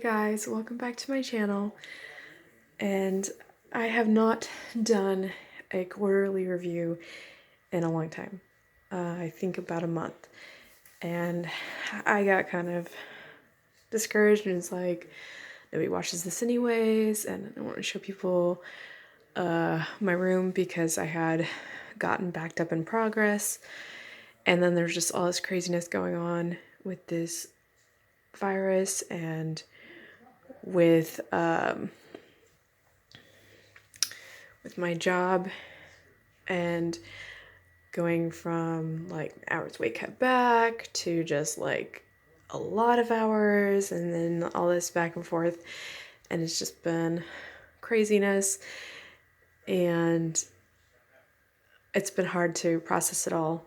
Hey guys, welcome back to my channel, and I have not done a quarterly review in a long time. I think about a month, and I got kind of discouraged, and it's like nobody watches this anyways, and I want to show people my room because I had gotten backed up in progress, and then there's just all this craziness going on with this virus and with my job and going from like hours way cut back to just like a lot of hours and then all this back and forth, and it's just been craziness, and it's been hard to process it all.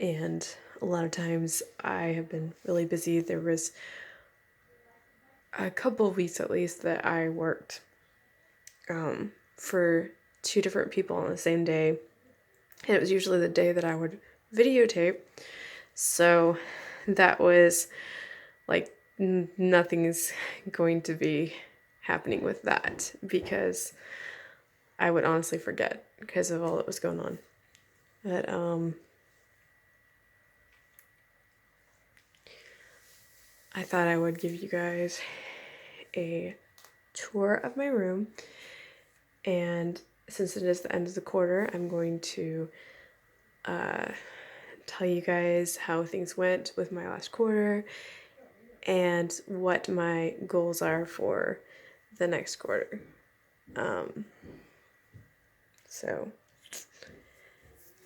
And a lot of times I have been really busy. There was a couple of weeks at least that I worked for two different people on the same day, and it was usually the day that I would videotape. So that was like nothing's going to be happening with that because I would honestly forget because of all that was going on. But I thought I would give you guys a tour of my room, and since it is the end of the quarter, I'm going to tell you guys how things went with my last quarter and what my goals are for the next quarter. So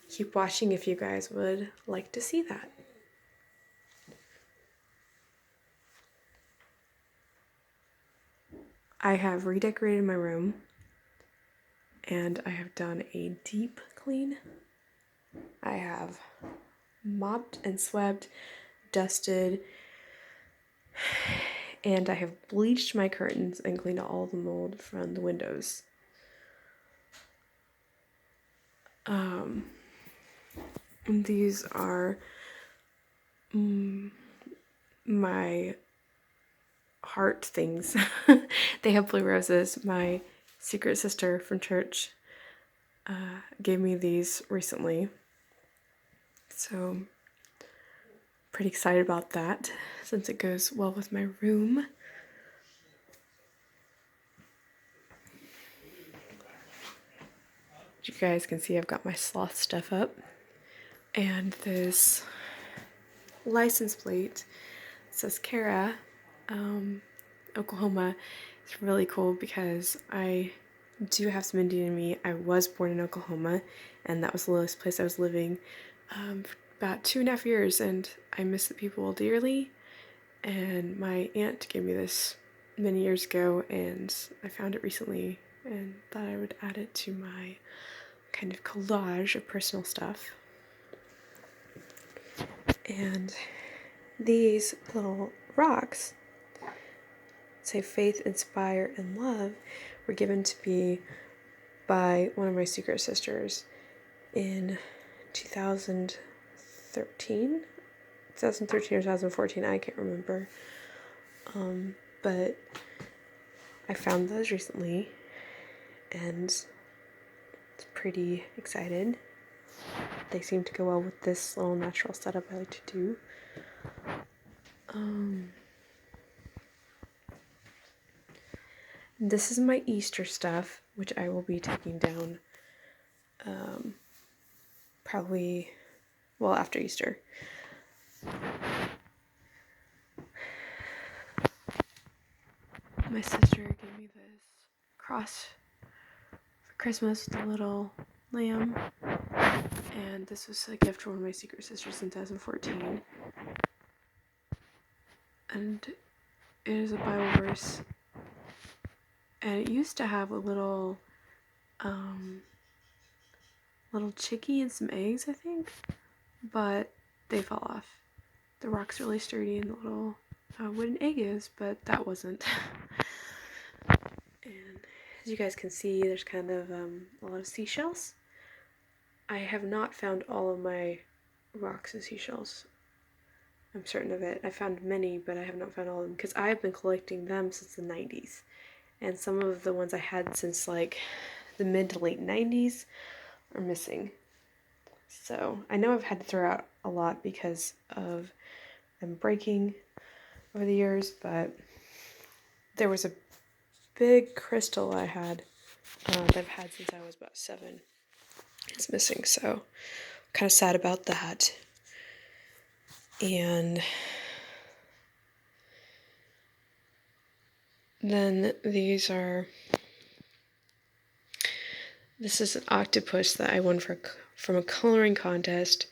keep watching if you guys would like to see that. I have redecorated my room, and I have done a deep clean. I have mopped and swept, dusted, and I have bleached my curtains and cleaned out all the mold from the windows. These are my heart things. They have blue roses. My secret sister from church gave me these recently, so pretty excited about that since it goes well with my room. You guys can see I've got my sloth stuff up, and this license plate says Kara, Oklahoma. It's really cool because I do have some Indian in me. I was born in Oklahoma, and that was the lowest place I was living for about 2.5 years, and I miss the people dearly. And my aunt gave me this many years ago, and I found it recently and thought I would add it to my kind of collage of personal stuff. And these little rocks say faith, inspire, and love were given to me by one of my secret sisters in 2013 or 2014, I can't remember. But I found those recently, and it's pretty excited. They seem to go well with this little natural setup I like to do. This is my Easter stuff, which I will be taking down probably, well, after Easter. My sister gave me this cross for Christmas with a little lamb, and this was a gift from one of my secret sisters in 2014. And it is a Bible verse, and it used to have a little chickie and some eggs, I think, but they fell off. The rock's really sturdy, and the little wooden egg is, but that wasn't. And as you guys can see, there's kind of a lot of seashells. I have not found all of my rocks and seashells. I'm certain of it. I found many, but I have not found all of them because I have been collecting them since the 90s. And some of the ones I had since like the mid to late 90s are missing. So I know I've had to throw out a lot because of them breaking over the years, but there was a big crystal I had that I've had since I was about 7. It's missing, so I'm kind of sad about that. And then this is an octopus that I won from a coloring contest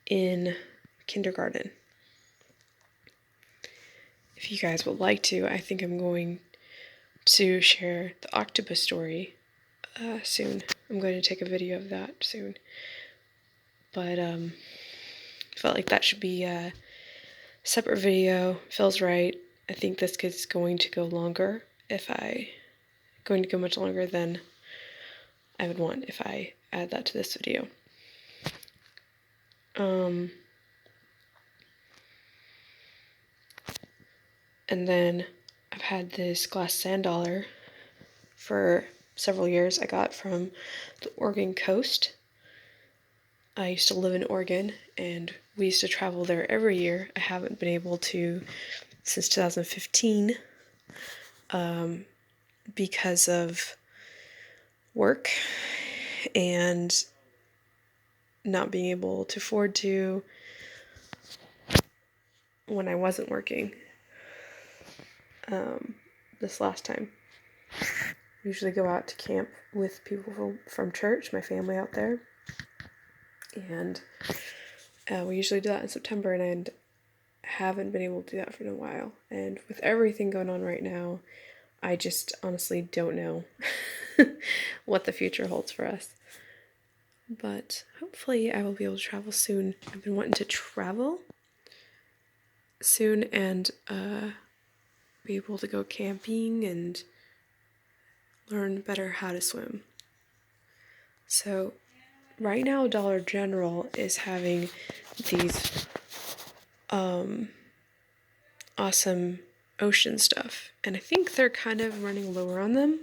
in kindergarten. If you guys would like to, I think I'm going to share the octopus story soon. I'm going to take a video of that soon. But I felt like that should be a separate video. Feels right. I think this is going to go longer going to go much longer than I would want if I add that to this video. And then I've had this glass sand dollar for several years. I got from the Oregon coast. I used to live in Oregon, and we used to travel there every year. I haven't been able to since 2015 because of work and not being able to afford to when I wasn't working this last time. I usually go out to camp with people from church, my family out there, and we usually do that in September, and I haven't been able to do that for a while. And with everything going on right now, I just honestly don't know what the future holds for us. But hopefully I will be able to travel soon. I've been wanting to travel soon and be able to go camping and learn better how to swim. So right now Dollar General is having these awesome ocean stuff, and I think they're kind of running lower on them,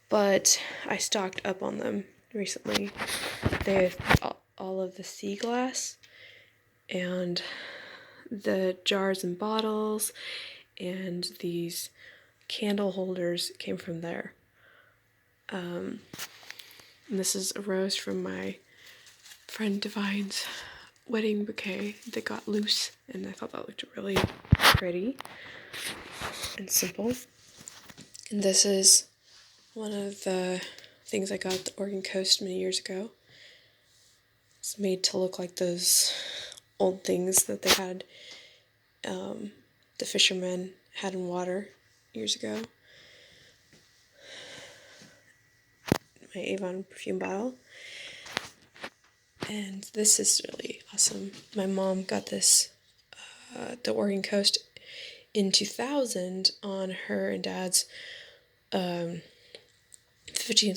but I stocked up on them recently. They have all of the sea glass and the jars and bottles, and these candle holders came from there. And this is a rose from my friend Divine's wedding bouquet that got loose, and I thought that looked really pretty and simple. And this is one of the things I got at the Oregon coast many years ago. It's made to look like those old things that they had, the fishermen had in water years ago. My Avon perfume bottle. And this is really awesome. My mom got this at the Oregon coast in 2000 on her and Dad's 15th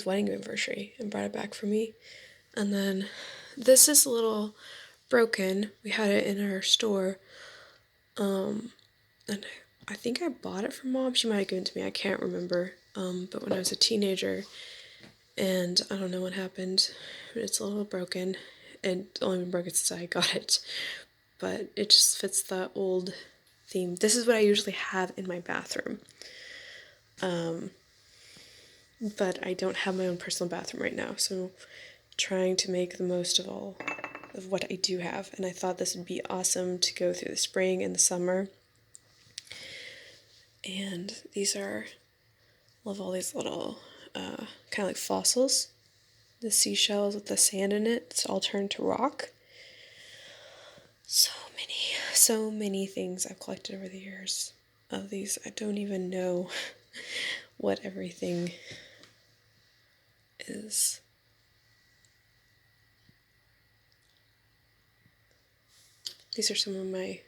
wedding anniversary and brought it back for me. And then this is a little broken. We had it in our store. And I think I bought it from Mom. She might have given it to me. I can't remember. But when I was a teenager, and I don't know what happened, but it's a little broken. It's only been broken since I got it. But it just fits the old theme. This is what I usually have in my bathroom. But I don't have my own personal bathroom right now, so trying to make the most of all of what I do have. And I thought this would be awesome to go through the spring and the summer. And these are, love all these little kind of like fossils. The seashells with the sand in it, it's all turned to rock. So many things I've collected over the years of these. I don't even know what everything is. These are some of my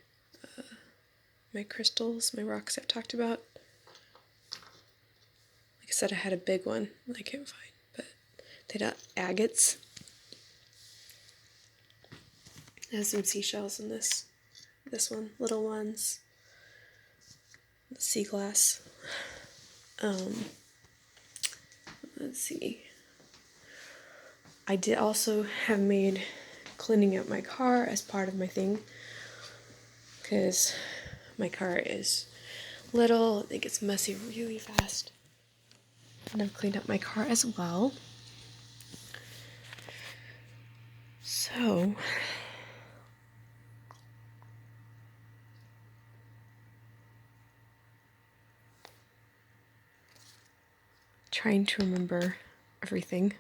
crystals, my rocks I've talked about. Like I said, I had a big one that I can't find, but they had agates. It has some seashells in this. This one, Little Ones, sea glass. Let's see. I did also have made cleaning out my car as part of my thing, because my car is little, it gets messy really fast. And I've cleaned up my car as well. So, trying to remember everything.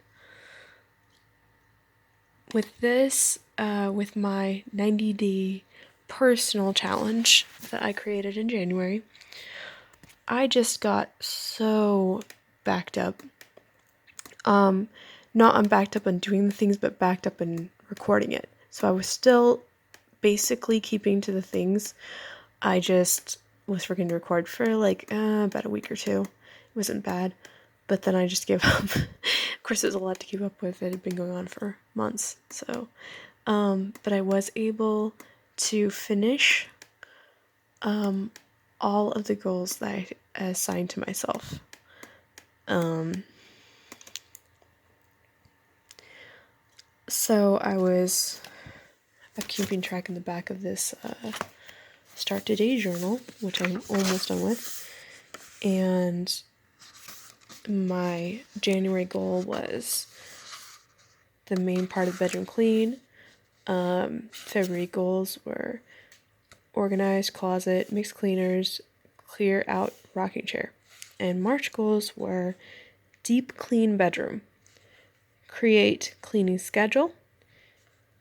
With this, with my 90-day personal challenge that I created in January, I just got so backed up. Not on backed up on doing the things, but backed up in recording it. So I was still basically keeping to the things. I just was forgetting to record for like about a week or two. It wasn't bad, but then I just gave up. Of course, it was a lot to keep up with. It had been going on for months. So, but I was able to finish all of the goals that I assigned to myself. So I'm keeping track in the back of this Start Today journal, which I'm almost done with. And my January goal was the main part of the bedroom clean. February goals were organized closet, mix cleaners, clear out rocking chair. And March goals were deep clean bedroom, create cleaning schedule,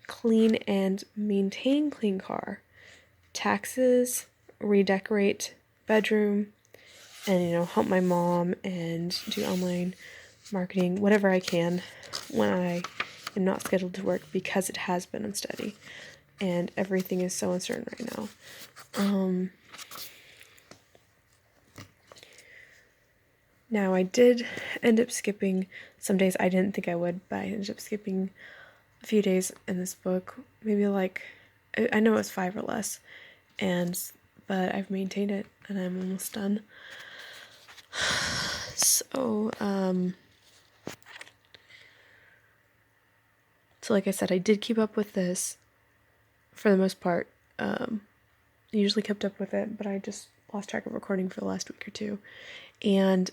clean and maintain clean car, taxes, redecorate bedroom, and help my mom and do online marketing, whatever I can when I am not scheduled to work, because it has been unsteady and everything is so uncertain right now. Now I did end up skipping some days. I didn't think I would, but I ended up skipping a few days in this book, maybe like, I know it was 5 or less, but I've maintained it and I'm almost done. So like I said, I did keep up with this for the most part. I usually kept up with it, but I just lost track of recording for the last week or two. And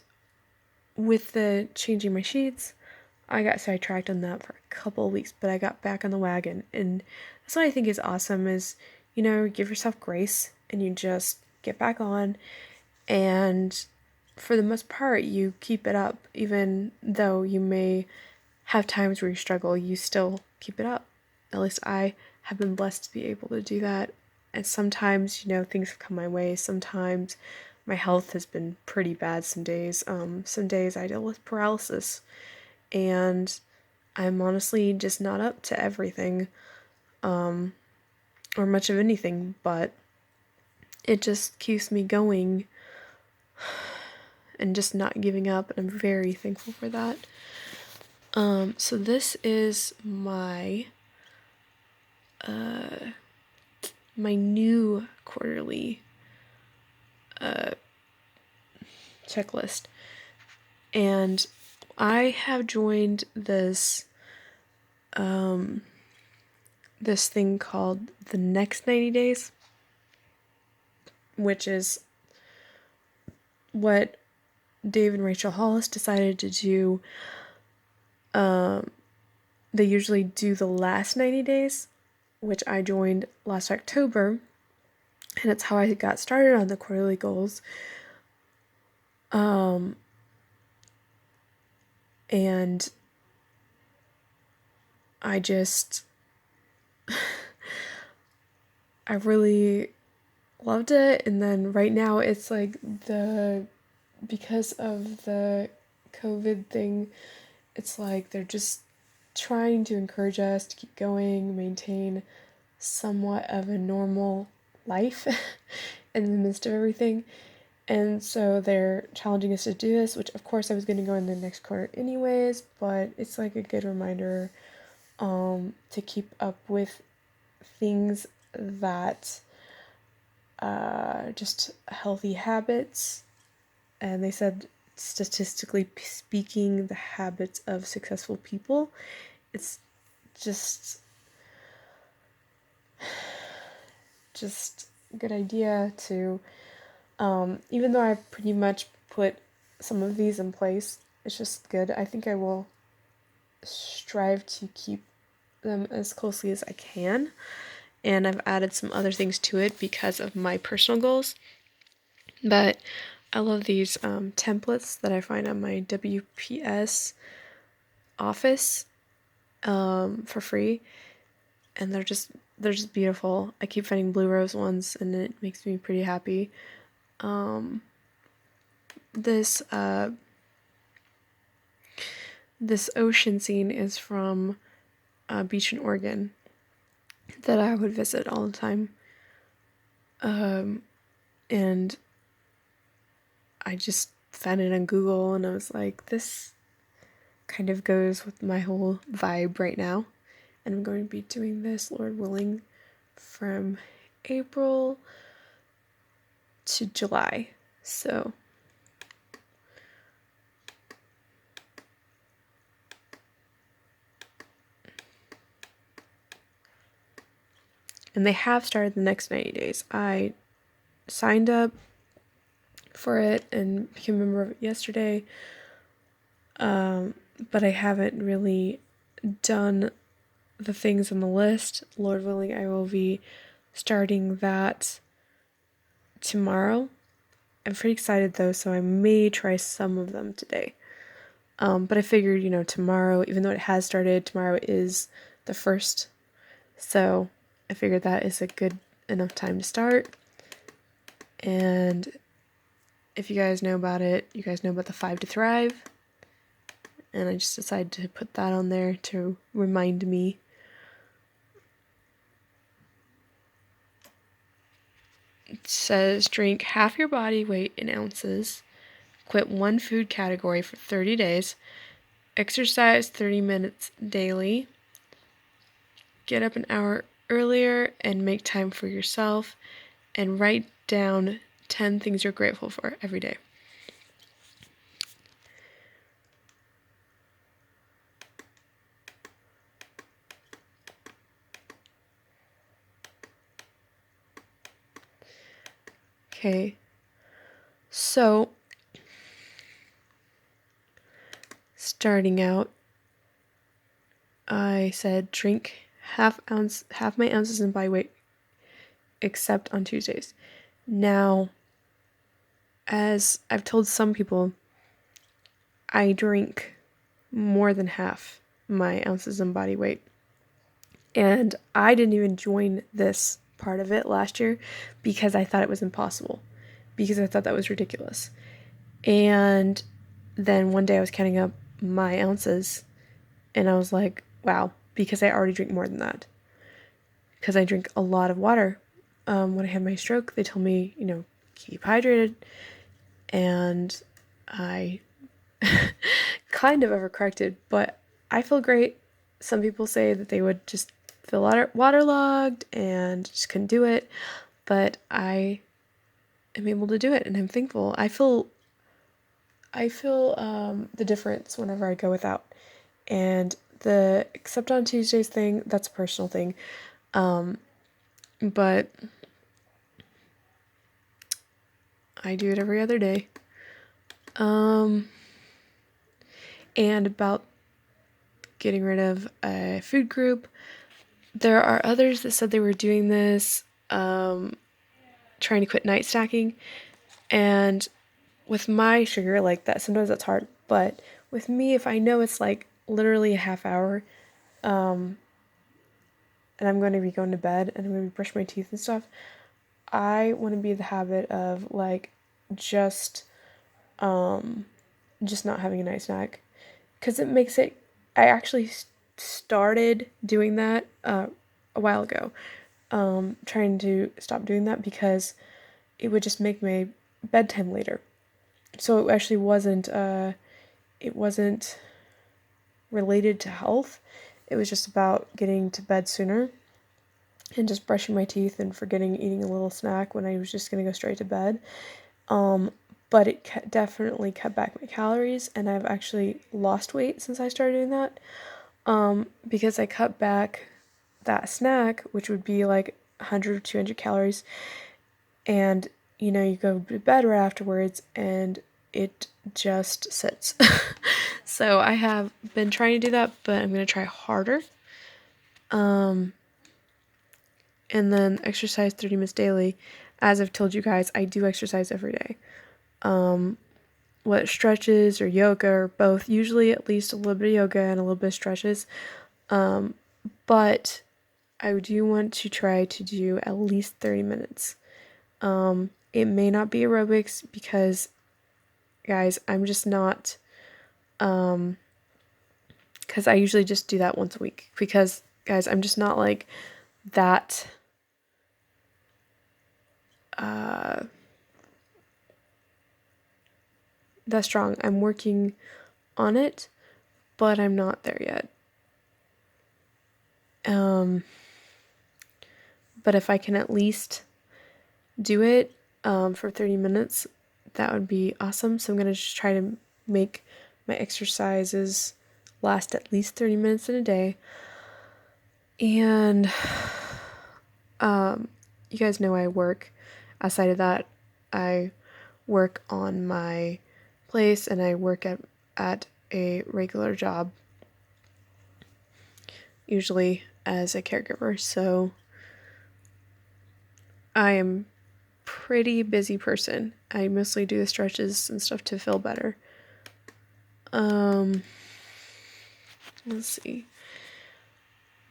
with the changing my sheets, I got sidetracked on that for a couple of weeks, but I got back on the wagon. And that's what I think is awesome is, give yourself grace and you just get back on. And for the most part, you keep it up. Even though you may have times where you struggle, you still keep it up. At least I have been blessed to be able to do that. And sometimes, things have come my way. Sometimes my health has been pretty bad some days. Some days I deal with paralysis. And I'm honestly just not up to everything, or much of anything, but it just keeps me going and just not giving up, and I'm very thankful for that. So this is my my new quarterly checklist, and I have joined this this thing called the Next 90 Days, which is what Dave and Rachel Hollis decided to do. They usually do the last 90 days, which I joined last October, and it's how I got started on the quarterly goals. And I really loved it. And then right now it's like because of the COVID thing, it's like they're just trying to encourage us to keep going, maintain somewhat of a normal life in the midst of everything. And so they're challenging us to do this, which of course I was going to go in the next quarter anyways, but it's like a good reminder to keep up with things that just healthy habits. And they said, statistically speaking, the habits of successful people, it's just a good idea to, even though I've pretty much put some of these in place, it's just good. I think I will strive to keep them as closely as I can. And I've added some other things to it because of my personal goals. But I love these templates that I find on my WPS office for free, and they're just beautiful. I keep finding blue rose ones, and it makes me pretty happy. This ocean scene is from a beach in Oregon that I would visit all the time. And I just found it on Google, and I was like, this kind of goes with my whole vibe right now. And I'm going to be doing this, Lord willing, from April to July. So and they have started the next 90 days. I signed up for it and became a member of it yesterday. But I haven't really done the things on the list. Lord willing, I will be starting that tomorrow. I'm pretty excited though, so I may try some of them today. But I figured, tomorrow, even though it has started, tomorrow is the 1st. So I figured that is a good enough time to start. And if you guys know about it, you guys know about the 5 to Thrive. And I just decided to put that on there to remind me. It says drink half your body weight in ounces, quit one food category for 30 days, exercise 30 minutes daily, get up an hour earlier and make time for yourself, and write down 10 things you're grateful for every day. Okay, so starting out, I said drink half my ounces in body weight, except on Tuesdays. Now, as I've told some people, I drink more than half my ounces in body weight. And I didn't even join this part of it last year because I thought it was impossible, because I thought that was ridiculous. And then one day I was counting up my ounces and I was like, wow, because I already drink more than that. Because I drink a lot of water. When I had my stroke, they told me, keep hydrated. And I kind of overcorrected, but I feel great. Some people say that they would just feel waterlogged and just couldn't do it, but I am able to do it, and I'm thankful. I feel the difference whenever I go without. And the except on Tuesdays thing, that's a personal thing, but I do it every other day. And about getting rid of a food group, there are others that said they were doing this, trying to quit night snacking. And with my sugar, like that, sometimes that's hard. But with me, if I know it's like literally a half hour, and I'm going to be going to bed and I'm going to be brushing my teeth and stuff, I want to be in the habit of like just not having a night snack, because it makes it. I actually started doing that a while ago, trying to stop doing that because it would just make my bedtime later. So it actually wasn't related to health. It was just about getting to bed sooner. and just brushing my teeth and forgetting eating a little snack when I was just gonna go straight to bed. But it definitely cut back my calories, and I've actually lost weight since I started doing that. Because I cut back that snack, which would be like 100 or 200 calories, and you go to bed right afterwards and it just sits. So I have been trying to do that, but I'm going to try harder. And then exercise 30 minutes daily. As I've told you guys, I do exercise every day. What stretches or yoga or both, usually at least a little bit of yoga and a little bit of stretches. But I do want to try to do at least 30 minutes. It may not be aerobics because, guys, I'm just not, because I usually just do that once a week. Because, guys, I'm just not like that, that strong. I'm working on it, but I'm not there yet. But if I can at least do it for 30 minutes, that would be awesome. So I'm going to just try to make my exercises last at least 30 minutes in a day. And you guys know I work. Outside of that, I work on my place and I work at a regular job, usually as a caregiver. So I am pretty busy person. I mostly do the stretches and stuff to feel better. Let's see.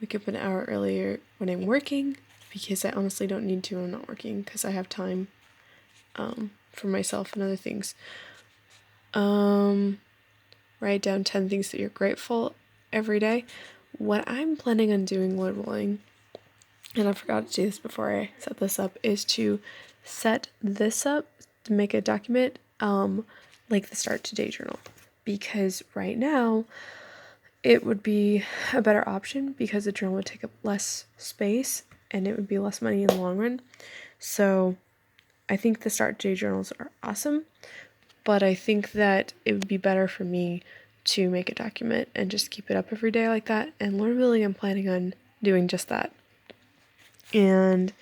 Wake up an hour earlier when I'm working because I honestly don't need to when I'm not working because I have time for myself and other things. Write down 10 things that you're grateful every day. What I'm planning on doing, Lord willing, and I forgot to do this before I set this up, is to set this up to make a document like the Start Today journal. Because right now, it would be a better option because the journal would take up less space and it would be less money in the long run. So I think the Start Today journals are awesome, but I think that it would be better for me to make a document and just keep it up every day like that. And Lord willing, I'm planning on doing just that. And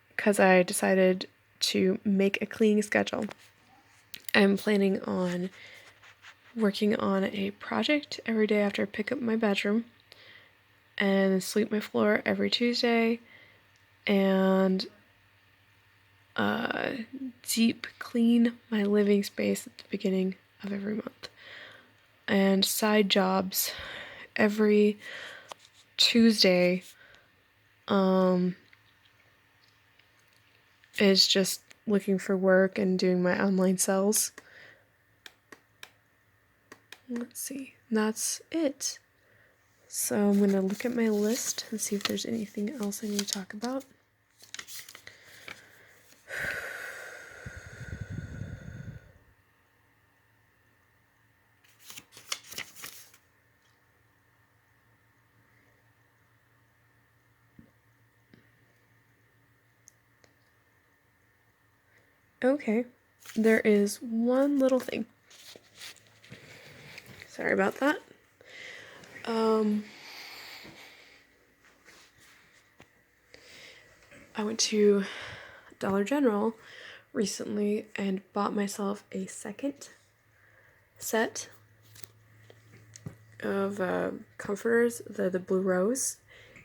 because I decided to make a cleaning schedule, I'm planning on working on a project every day after I pick up my bedroom and sweep my floor every Tuesday and deep clean my living space at the beginning of every month. And side jobs every Tuesday is just looking for work and doing my online sales. Let's see, that's it. So I'm going to look at my list and see if there's anything else I need to talk about. Okay, there is one little thing. Sorry about that. I went to Dollar General recently and bought myself a second set of comforters, the Blue Rose.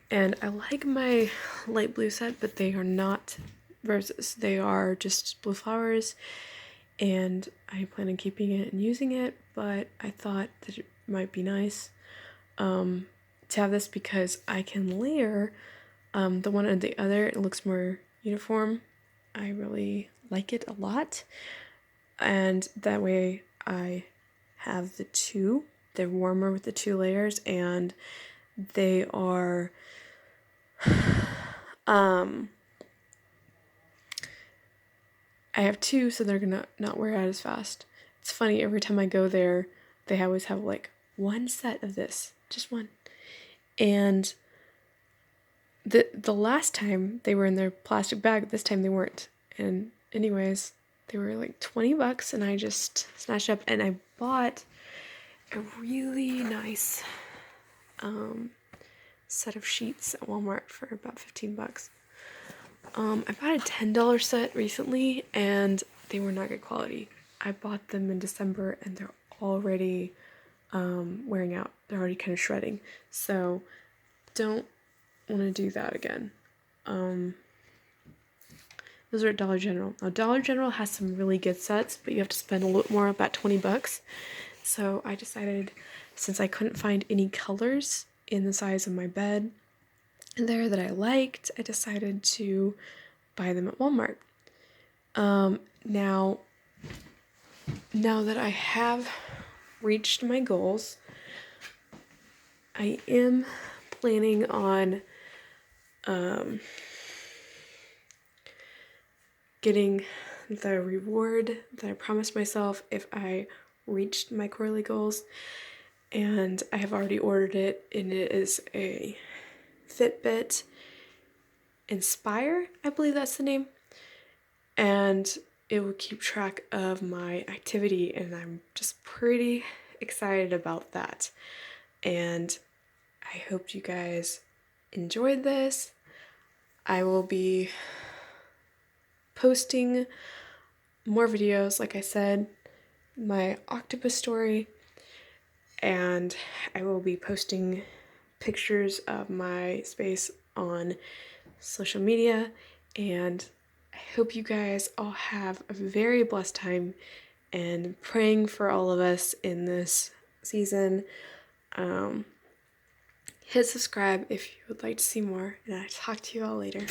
And I like my light blue set, but they are not roses. They are just blue flowers. And I plan on keeping it and using it, but I thought that it might be nice to have this because I can layer the one and the other. It looks more uniform. I really like it a lot. And that way I have the two. They're warmer with the 2 layers and they are I have 2, so they're gonna not wear out as fast. It's funny, every time I go there, they always have like one set of this, just one. And the last time they were in their plastic bag, this time they weren't. And anyways, they were like $20 and I just snatched up and I bought a really nice set of sheets at Walmart for about $15. I bought a $10 set recently and they were not good quality. I bought them in December and they're already wearing out. They're already kind of shredding. So don't want to do that again. Those are at Dollar General. Now Dollar General has some really good sets, but you have to spend a little more, about $20. So I decided, since I couldn't find any colors in the size of my bed there that I liked, I decided to buy them at Walmart. Now that I have reached my goals, I am planning on getting the reward that I promised myself if I reached my quarterly goals, and I have already ordered it, and it is a Fitbit Inspire, I believe that's the name, and it will keep track of my activity, and I'm just pretty excited about that. And I hope you guys enjoyed this. I will be posting more videos, like I said, my octopus story, and I will be posting pictures of my space on social media, and I hope you guys all have a very blessed time and praying for all of us in this season. Hit subscribe if you would like to see more, and I'll talk to you all later.